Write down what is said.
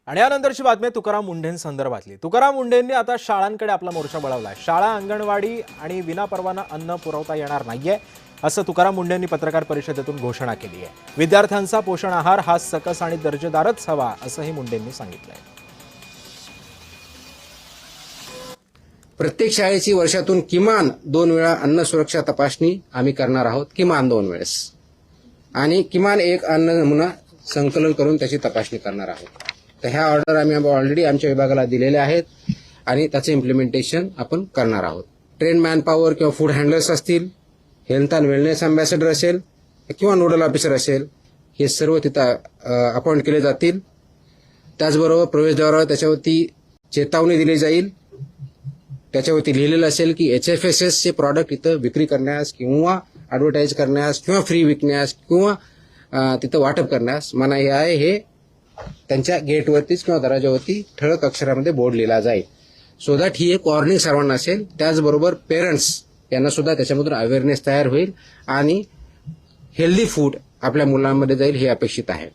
आणि यानंतरची बातमी तुकाराम मुंढेंसंदर्भातली। तुकाराम मुंढेंनी आता शाळांकडे आपला मोर्चा वळवलाय। शाळा, अंगणवाडी आणि विनापरवाना अन्न पुरवता येणार नाहीये असं तुकाराम मुंढेंनी पत्रकार परिषदेतून घोषणा केली आहे। विद्यार्थ्यांचा पोषण आहार हा सकस आणि दर्जेदारच हवा असंही मुंढेंनी सांगितलंय। प्रत्येक शाळेची वर्षातून किमान 2 वेळा अन्न सुरक्षा तपासणी आम्ही करणार आहोत, किमान 2 वेळेस, आणि किमान एक अन्न नमुना संकलन करून त्याची तपासणी करणार आहोत। तर ह्या ऑर्डर आम्ही ऑलरेडी आमच्या विभागाला दिलेल्या आहेत आणि त्याचे इम्प्लिमेंटेशन आपण करणार आहोत। ट्रेन मॅन पॉवर किंवा फूड हँडलर्स असतील, हेल्थ अँड वेलनेस अँबॅसेडर असेल किंवा नोडल ऑफिसर असेल, हे सर्व तिथं अपॉइंट केले जातील। त्याचबरोबर प्रवेशद्वारावर त्याच्यावरती चेतावणी दिली जाईल, त्याच्यावरती लिहिलेलं असेल की HFSS चे प्रॉडक्ट इथं विक्री करण्यास किंवा ॲडव्हर्टाईज करण्यास किंवा फ्री विकण्यास किंवा तिथं वाटप करण्यास मनाई आहे, हे त्यांच्या गेटवरतीच किंवा दरवाजावरती ठळक अक्षरामध्ये बोर्ड लिहिला जाईल, सो दॅट ही एक वॉर्निंग सर्वांना असेल। त्याचबरोबर पेरेंट्स यांना सुद्धा त्याच्यामधून अवेअरनेस तयार होईल आणि हेल्दी फूड आपल्या मुलांमध्ये जाईल हे अपेक्षित आहे।